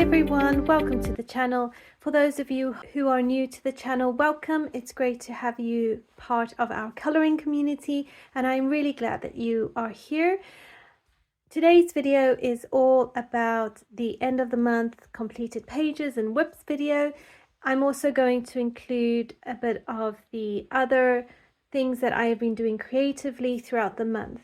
everyone, welcome to the channel. For those of you who are new to the channel, welcome. It's great to have you part of our coloring community, and I'm really glad that you are here. Today's video is all about the end of the month completed pages and whips video. I'm also going to include a bit of the other things that I have been doing creatively throughout the month.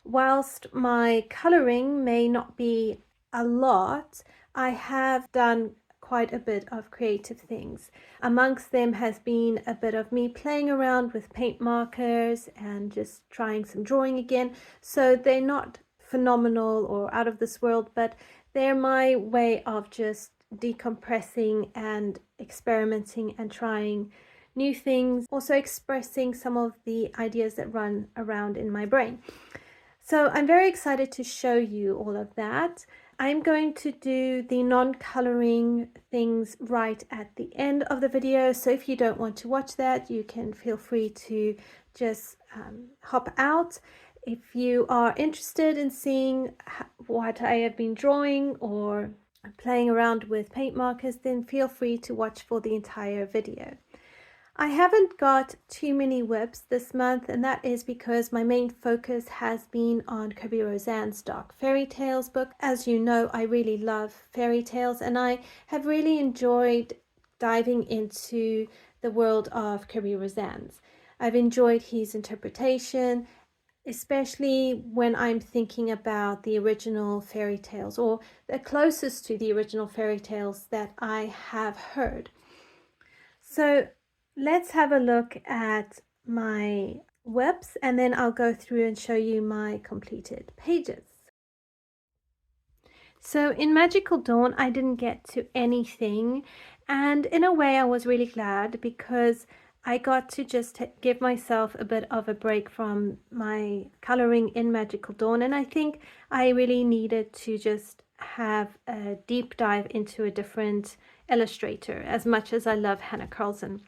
Whilst my coloring may not be a lot, I have done quite a bit of creative things. Amongst them has been a bit of me playing around with paint markers and just trying some drawing again. So they're not phenomenal or out of this world, but they're my way of just decompressing and experimenting and trying new things, also expressing some of the ideas that run around in my brain. So I'm very excited to show you all of that. I'm going to do the non-coloring things right at the end of the video. So if you don't want to watch that, you can feel free to just hop out. If you are interested in seeing what I have been drawing or playing around with paint markers, then feel free to watch for the entire video. I haven't got too many whips this month, and that is because my main focus has been on Kirby Roseanne's Dark Fairy Tales book. As you know, I really love fairy tales, and I have really enjoyed diving into the world of Kirby Roseanne's. I've enjoyed his interpretation, especially when I'm thinking about the original fairy tales, or the closest to the original fairy tales that I have heard. So let's have a look at my whips, and then I'll go through and show you my completed pages. So in Magical Dawn, I didn't get to anything, and in a way I was really glad because I got to just give myself a bit of a break from my coloring in Magical Dawn, and I think I really needed to just have a deep dive into a different illustrator, as much as I love Hannah Carlson.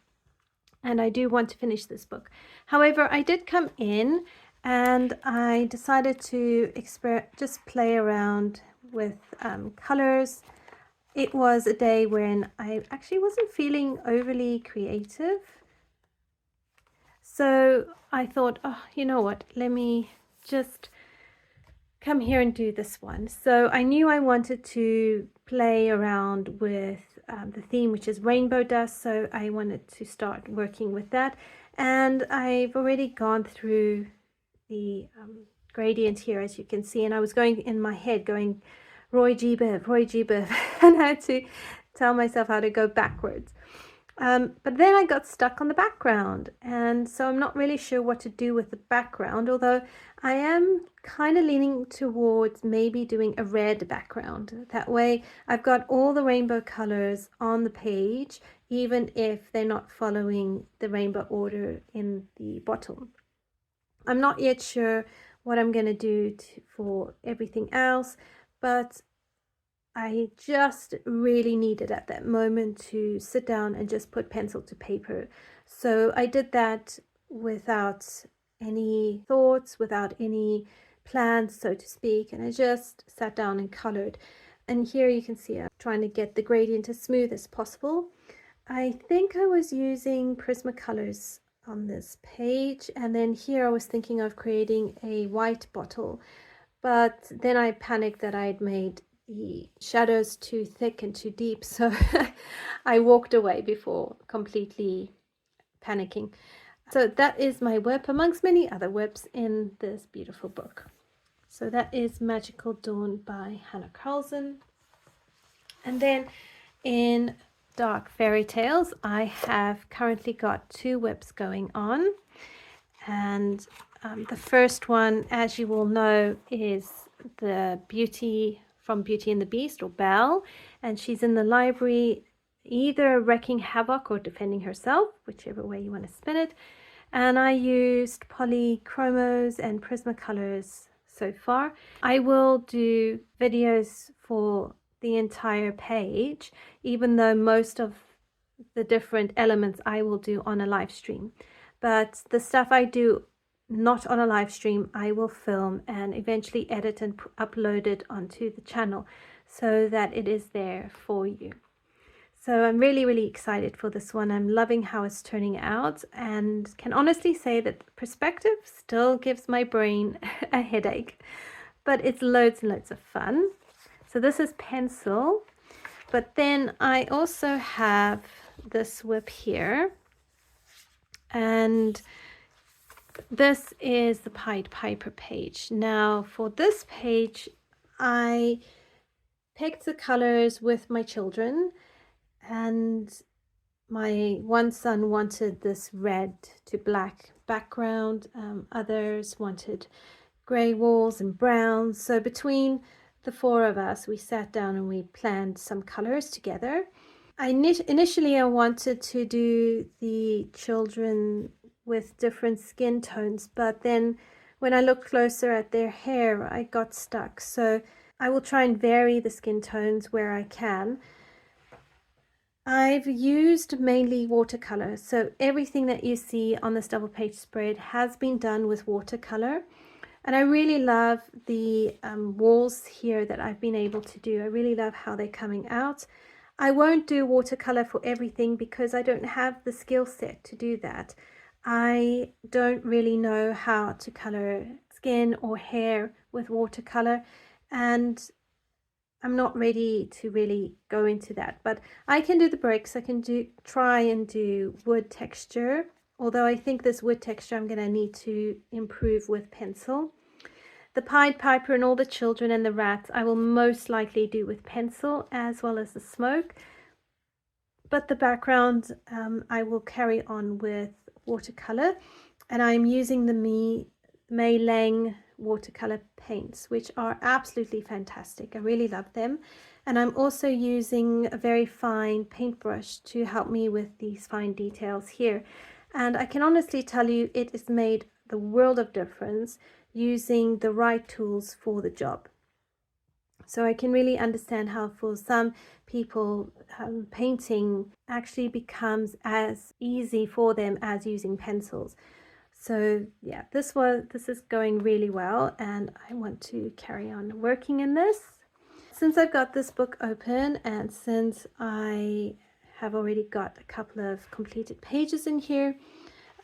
And I do want to finish this book. However, I did come in and I decided to just play around with colors. It was a day when I actually wasn't feeling overly creative. So I thought, oh, you know what, let me just come here and do this one. So I knew I wanted to play around with the theme, which is rainbow dust, so I wanted to start working with that. And I've already gone through the gradient here, as you can see, and I was going in my head going Roy G. Biv, and I had to tell myself how to go backwards. But then I got stuck on the background, and so I'm not really sure what to do with the background, although I am kind of leaning towards maybe doing a red background. That way I've got all the rainbow colors on the page, even if they're not following the rainbow order in the bottom. I'm not yet sure what I'm going to do for everything else, but I just really needed at that moment to sit down and just put pencil to paper. So I did that without any thoughts, without any plans, so to speak, and I just sat down and colored. And here you can see I'm trying to get the gradient as smooth as possible. I think I was using Prismacolors on this page, and then here I was thinking of creating a white bottle, but then I panicked that I'd made the shadows too thick and too deep, so I walked away before completely panicking. So that is my whip, amongst many other whips in this beautiful book. So that is Magical Dawn by Hannah Carlson. And then in Dark Fairy Tales, I have currently got 2 whips going on, and the first one, as you all know, is the Beauty from Beauty and the Beast, or Belle, and she's in the library either wreaking havoc or defending herself, whichever way you want to spin it. And I used polychromos and Prismacolors so far. I will do videos for the entire page, even though most of the different elements I will do on a live stream. But the stuff I do not on a live stream, I will film and eventually edit and upload it onto the channel. so that it is there for you. So I'm really, really excited for this one. I'm loving how it's turning out, and can honestly say that perspective still gives my brain a headache, but it's loads and loads of fun. So this is pencil, but then I also have this whip here, and this is the Pied Piper page. Now for this page, I picked the colors with my children, and my one son wanted this red to black background. Others wanted gray walls and browns. So between the four of us, we sat down and we planned some colors together. Initially, I wanted to do the children with different skin tones, but then when I looked closer at their hair, I got stuck. So I will try and vary the skin tones where I can. I've used mainly watercolor, so everything that you see on this double page spread has been done with watercolor, and I really love the walls here that I've been able to do. I really love how they're coming out. I won't do watercolor for everything because I don't have the skill set to do that. I don't really know how to color skin or hair with watercolor, and I'm not ready to really go into that, but I can do the bricks. I can try and do wood texture, although I think this wood texture I'm going to need to improve with pencil. The Pied Piper and all the children and the rats I will most likely do with pencil, as well as the smoke, but the background I will carry on with watercolor, and I'm using the Mei Lang watercolor paints, which are absolutely fantastic. I really love them, and I'm also using a very fine paintbrush to help me with these fine details here, and I can honestly tell you it has made the world of difference using the right tools for the job. So I can really understand how for some people painting actually becomes as easy for them as using pencils. So yeah, this is going really well, and I want to carry on working in this. Since I've got this book open, and since I have already got a couple of completed pages in here,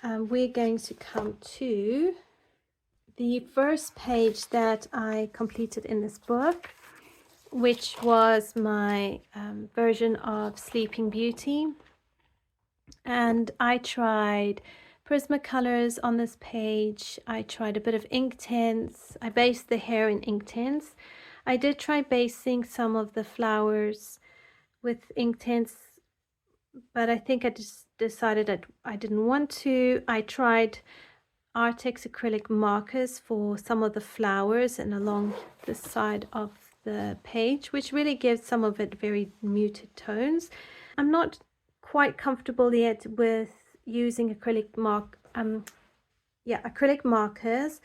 we're going to come to the first page that I completed in this book, which was my version of Sleeping Beauty. And I tried Prismacolors on this page. I tried a bit of Inktense. I based the hair in Inktense. I did try basing some of the flowers with Inktense, but I think I just decided that I didn't want to. I tried Artex acrylic markers for some of the flowers and along the side of the page, which really gives some of it very muted tones. I'm not quite comfortable yet with using acrylic markers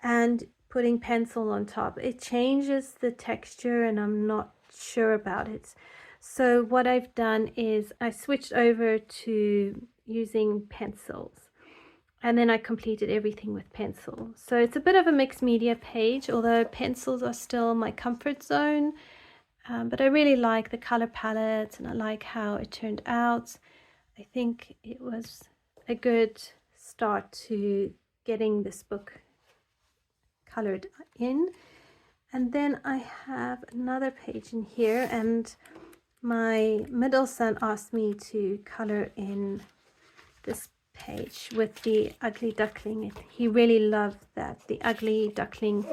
and putting pencil on top. It changes the texture and I'm not sure about it. So what I've done is I switched over to using pencils, and then I completed everything with pencil. So it's a bit of a mixed media page, although pencils are still my comfort zone. But I really like the color palette and I like how it turned out. I think it was a good start to getting this book colored in. And then I have another page in here, and my middle son asked me to color in this page with the ugly duckling. He really loved that the ugly duckling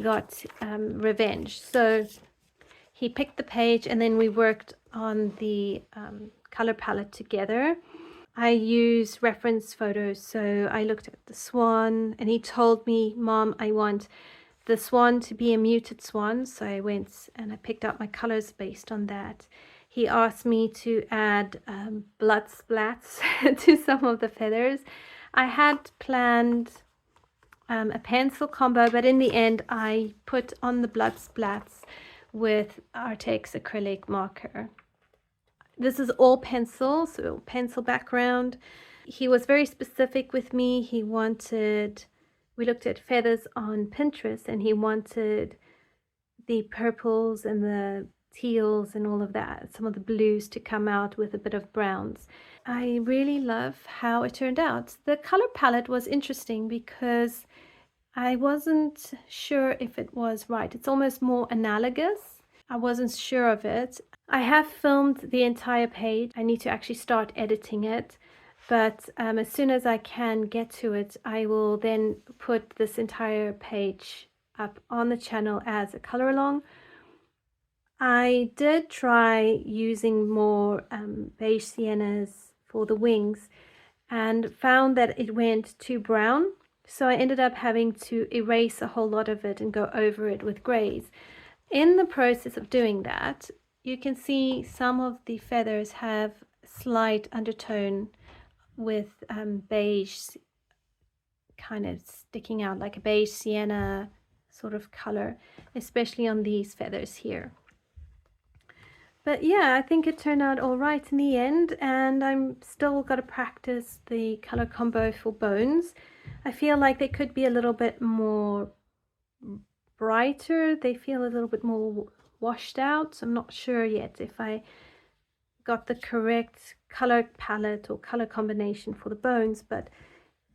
got revenge. So he picked the page and then we worked on the color palette together. I used reference photos, so I looked at the swan and he told me, "Mom, I want the swan to be a muted swan." So I went and I picked out my colors based on that. He asked me to add blood splats to some of the feathers. I had planned a pencil combo, but in the end I put on the blood splats with Artex acrylic marker. This is all pencil, so pencil background. He was very specific with me. We looked at feathers on Pinterest and he wanted the purples and the teals and all of that, some of the blues to come out with a bit of browns. I really love how it turned out. The color palette was interesting because I wasn't sure if it was right. It's almost more analogous. I wasn't sure of it. I have filmed the entire page. I need to actually start editing it. But as soon as I can get to it, I will then put this entire page up on the channel as a color along. I did try using more beige siennas for the wings and found that it went too brown. So I ended up having to erase a whole lot of it and go over it with grays. In the process of doing that, you can see some of the feathers have slight undertone with beige kind of sticking out, like a beige sienna sort of color, especially on these feathers here. But yeah, I think it turned out all right in the end, and I'm still got to practice the color combo for bones. I feel like they could be a little bit more brighter. They feel a little bit more washed out, so I'm not sure yet if I got the correct color palette or color combination for the bones, but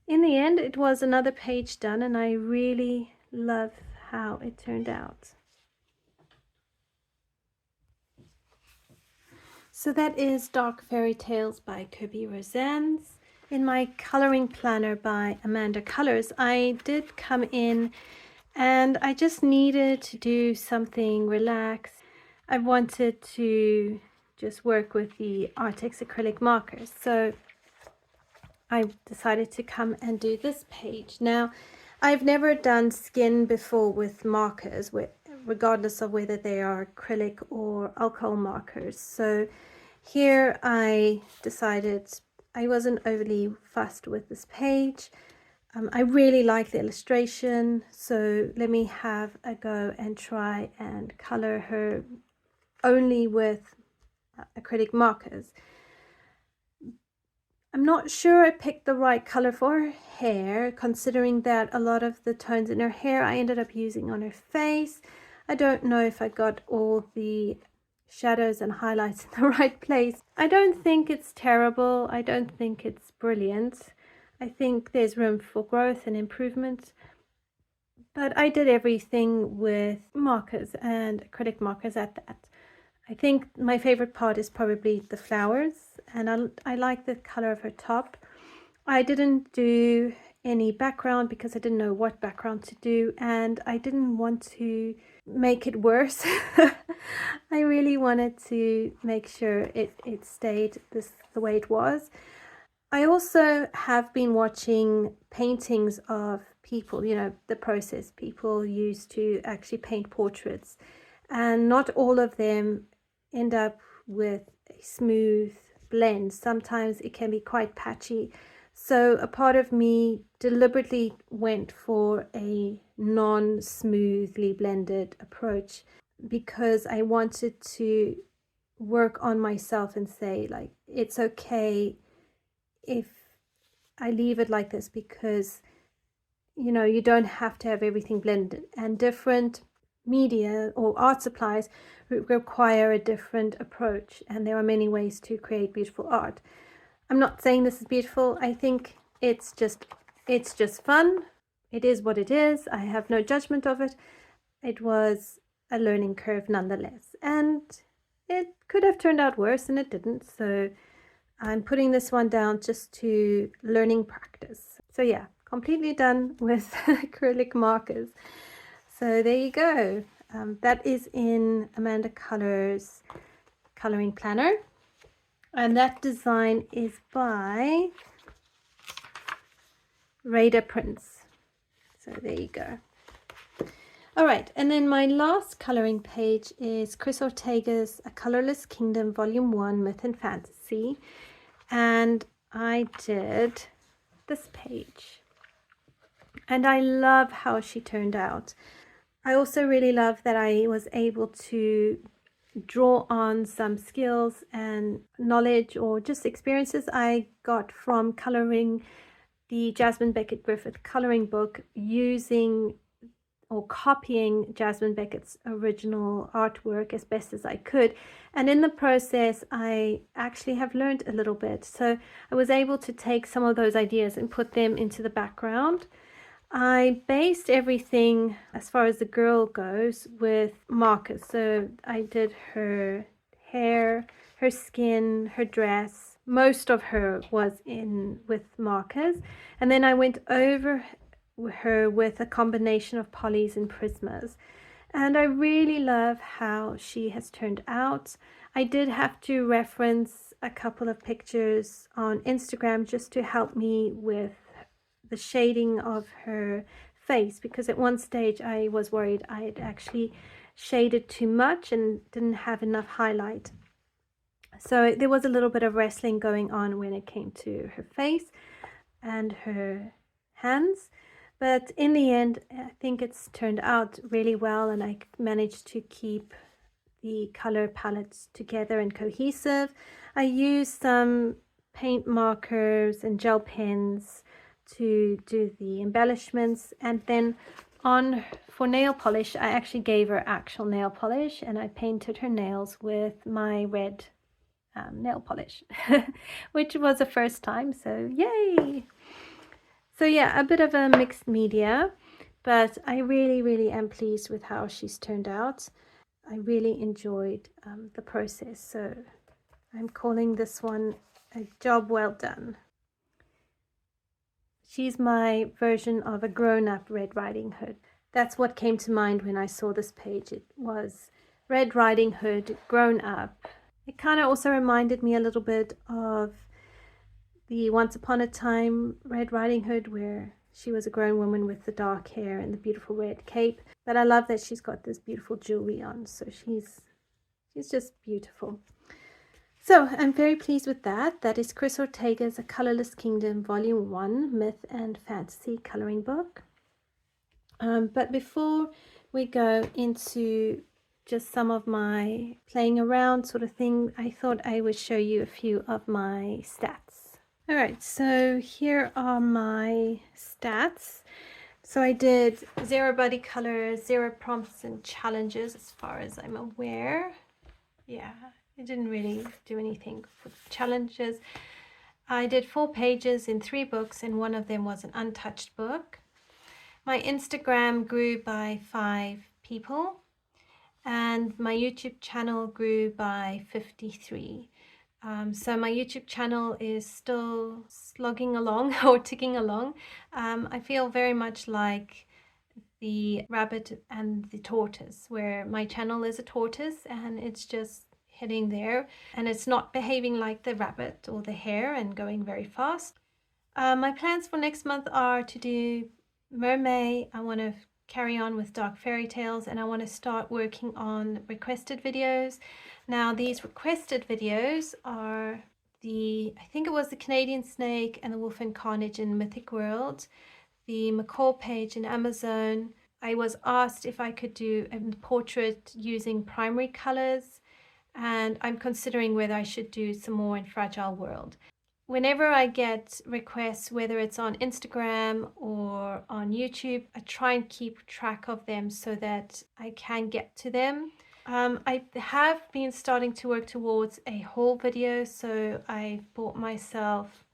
in the end it was another page done, and I really love how it turned out. So that is Dark Fairy Tales by Kirby Rosannes. In my coloring planner by Amanda Colors, I did come in and I just needed to do something relaxed. I wanted to just work with the Artex acrylic markers, so I decided to come and do this page. Now, I've never done skin before with markers, regardless of whether they are acrylic or alcohol markers. So here I decided I wasn't overly fussed with this page. I really like the illustration, so let me have a go and try and color her only with acrylic markers. I'm not sure I picked the right color for her hair, considering that a lot of the tones in her hair I ended up using on her face. I don't know if I got all the shadows and highlights in the right place. I don't think it's terrible. I don't think it's brilliant. I think there's room for growth and improvement. But I did everything with markers and acrylic markers at that. I think my favorite part is probably the flowers, and I like the color of her top. I didn't do any background because I didn't know what background to do, and I didn't want to make it worse. I really wanted to make sure it stayed the way it was. I also have been watching paintings of people, you know, the process people use to actually paint portraits, and not all of them end up with a smooth blend. Sometimes it can be quite patchy. So a part of me deliberately went for a non-smoothly blended approach because I wanted to work on myself and say, like, it's okay if I leave it like this, because you know, you don't have to have everything blended, and different media or art supplies require a different approach, and there are many ways to create beautiful art. I'm not saying this is beautiful. I think it's just fun. It is what it is. I have no judgment of it. It was a learning curve nonetheless, and it could have turned out worse, and it didn't. So I'm putting this one down just to learning practice. So yeah, completely done with acrylic markers. So there you go. That is in Amanda Colors Coloring Planner. And that design is by Radar Prints. So there you go. All right, and then my last coloring page is Chris Ortega's A Colorless Kingdom Volume 1 Myth and Fantasy. And I did this page. And I love how she turned out. I also really love that I was able to draw on some skills and knowledge or just experiences I got from coloring the Jasmine Beckett Griffith coloring book, using or copying Jasmine Beckett's original artwork as best as I could. And in the process, I actually have learned a little bit. So I was able to take some of those ideas and put them into the background. I based everything as far as the girl goes with markers. So I did her hair, her skin, her dress. Most of her was in with markers. And then I went over her with a combination of polys and prismas. And I really love how she has turned out. I did have to reference a couple of pictures on Instagram just to help me with the shading of her face, because at one stage I was worried I had actually shaded too much and didn't have enough highlight. So there was a little bit of wrestling going on when it came to her face and her hands. But in the end, I think it's turned out really well, and I managed to keep the color palettes together and cohesive. I used some paint markers and gel pens to do the embellishments, and then for nail polish, I actually gave her actual nail polish, and I painted her nails with my red nail polish, which was the first time, so yay! So yeah, a bit of a mixed media, but I really am pleased with how she's turned out. I really enjoyed the process, so I'm calling this one a job well done. She's my version of a grown-up Red Riding Hood. That's what came to mind when I saw this page. It was Red Riding Hood grown up. It kind of also reminded me a little bit of the Once Upon a Time Red Riding Hood, where she was a grown woman with the dark hair and the beautiful red cape. But I love that she's got this beautiful jewelry on, so she's just beautiful. So I'm very pleased with that. That is Chris Ortega's A Colorless Kingdom Volume 1 Myth and Fantasy Coloring Book. But before we go into just some of my playing around sort of thing, I thought I would show you a few of my stats. All right, so here are my stats. So I did 0 body colors, 0 prompts and challenges as far as I'm aware. Yeah, I didn't really do anything for challenges. I did 4 pages in 3 books, and one of them was an untouched book. My Instagram grew by 5 people, and my YouTube channel grew by 53. So my YouTube channel is still slogging along or ticking along. I feel very much like the rabbit and the tortoise, where my channel is a tortoise and it's just heading there, and it's not behaving like the rabbit or the hare and going very fast. My plans for next month are to do Mermaid. I want to carry on with Dark Fairy Tales, and I want to start working on requested videos. Now these requested videos are I think it was the Canadian Snake and the Wolf and Carnage in Mythic World, the McCall page in Amazon. I was asked if I could do a portrait using primary colors, and I'm considering whether I should do some more in Fragile World. Whenever I get requests, whether it's on Instagram or on YouTube, I try and keep track of them so that I can get to them. I have been starting to work towards a haul video, so I bought myself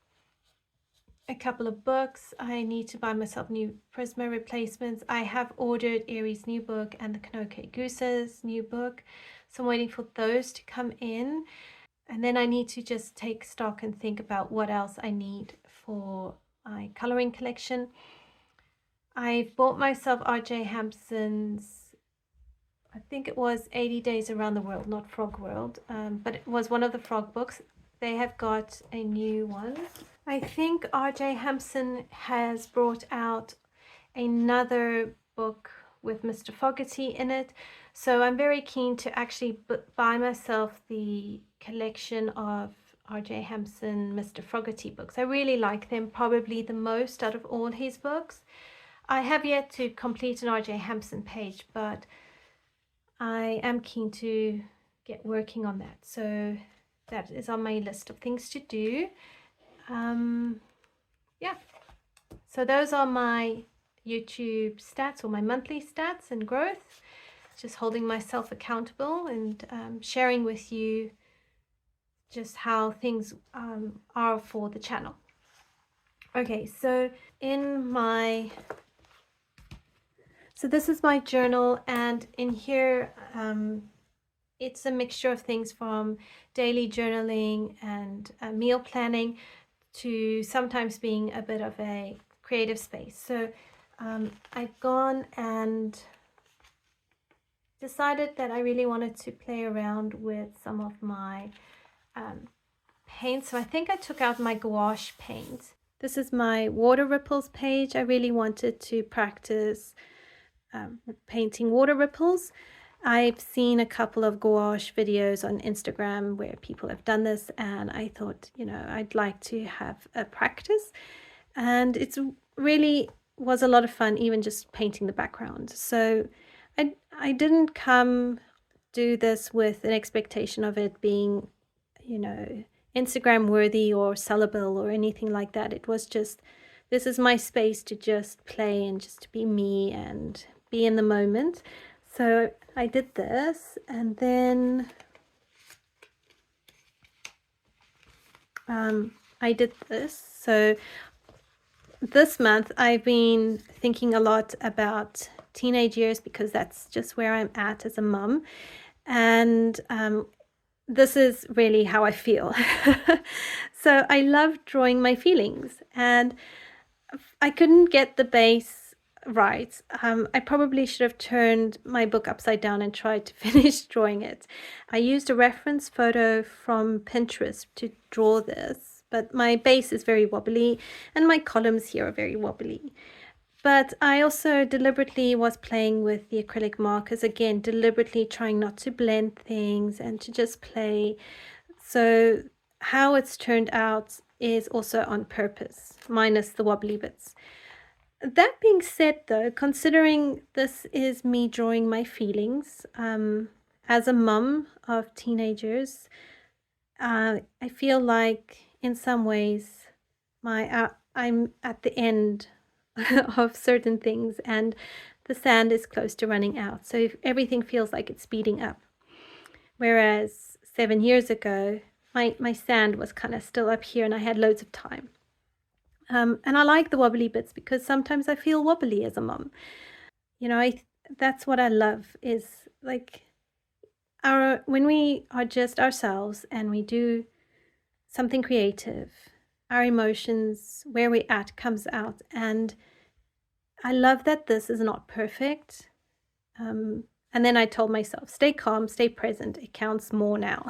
a couple of books. I need to buy myself new Prisma replacements. I have ordered Aries' new book and the Kanoke Goose's new book, so I'm waiting for those to come in. And then I need to just take stock and think about what else I need for my coloring collection. I bought myself R.J. Hampson's, I think it was 80 Days Around the World, not Frog World, but it was one of the frog books. They have got a new one. I think R.J. Hampson has brought out another book with Mr. Fogarty in it. So I'm very keen to actually buy myself the collection of R.J. Hampson, Mr. Fogarty books. I really like them, probably the most out of all his books. I have yet to complete an R.J. Hampson page, but I am keen to get working on that. So that is on my list of things to do. Yeah. So those are my YouTube stats or my monthly stats and growth, just holding myself accountable and sharing with you just how things are for the channel. Okay, so this is my journal, and in here it's a mixture of things from daily journaling and meal planning to sometimes being a bit of a creative space. So I've gone and decided that I really wanted to play around with some of my paint. So I think I took out my gouache paint. This is my water ripples page. I really wanted to practice painting water ripples. I've seen a couple of gouache videos on Instagram where people have done this, and I thought, you know, I'd like to have a practice. And it's really was a lot of fun, even just painting the background. So I didn't come do this with an expectation of it being, you know, Instagram worthy or sellable or anything like that. It was just, this is my space to just play and just to be me and be in the moment. So I did this, and then I did this. So this month I've been thinking a lot about teenage years because that's just where I'm at as a mum, and this is really how I feel. So I love drawing my feelings, and I couldn't get the base right. I probably should have turned my book upside down and tried to finish drawing it. I used a reference photo from Pinterest to draw this, but my base is very wobbly and my columns here are very wobbly. But I also deliberately was playing with the acrylic markers, again, deliberately trying not to blend things and to just play. So how it's turned out is also on purpose, minus the wobbly bits. That being said, though, considering this is me drawing my feelings as a mum of teenagers, I feel like in some ways I'm at the end of certain things, and the sand is close to running out. So if everything feels like it's speeding up. Whereas 7 years ago, my sand was kind of still up here and I had loads of time. And I like the wobbly bits because sometimes I feel wobbly as a mum. You know, that's what I love, is like when we are just ourselves and we do something creative, our emotions, where we're at, comes out. And I love that this is not perfect. And then I told myself, stay calm, stay present. It counts more now.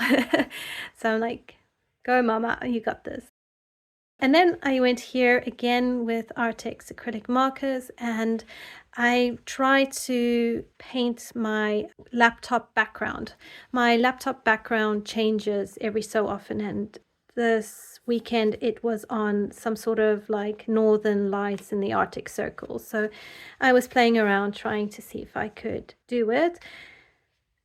So I'm like, go mama, you got this. And then I went here again with Artex acrylic markers, and I try to paint my laptop background. My laptop background changes every so often, and this weekend it was on some sort of like northern lights in the Arctic Circle. So I was playing around trying to see if I could do it.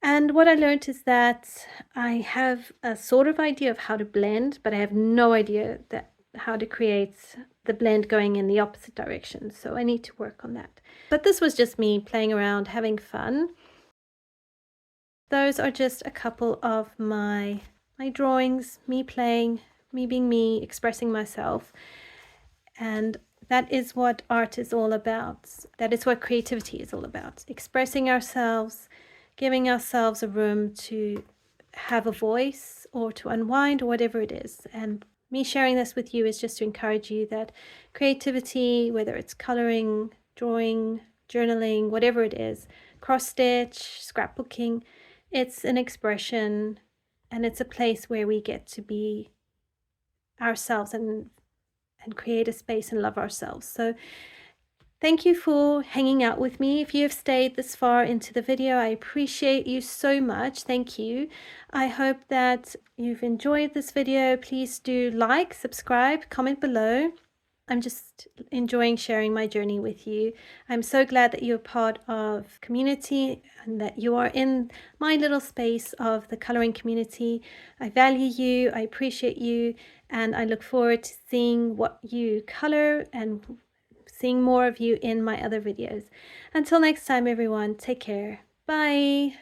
And what I learned is that I have a sort of idea of how to blend, but I have no idea how to create the blend going in the opposite direction. So I need to work on that. But this was just me playing around, having fun. Those are just a couple of my drawings, me playing, me being me, expressing myself. And that is what art is all about. That is what creativity is all about. Expressing ourselves, giving ourselves a room to have a voice or to unwind or whatever it is. And me sharing this with you is just to encourage you that creativity, whether it's coloring, drawing, journaling, whatever it is, cross stitch, scrapbooking, it's an expression, and it's a place where we get to be ourselves and create a space and love ourselves. So thank you for hanging out with me. If you have stayed this far into the video, I appreciate you so much. Thank you. I hope that you've enjoyed this video. Please do like, subscribe, comment below. I'm just enjoying sharing my journey with you. I'm so glad that you're part of community and that you are in my little space of the coloring community. I value you, I appreciate you, and I look forward to seeing what you color and seeing more of you in my other videos. Until next time, everyone, take care. Bye.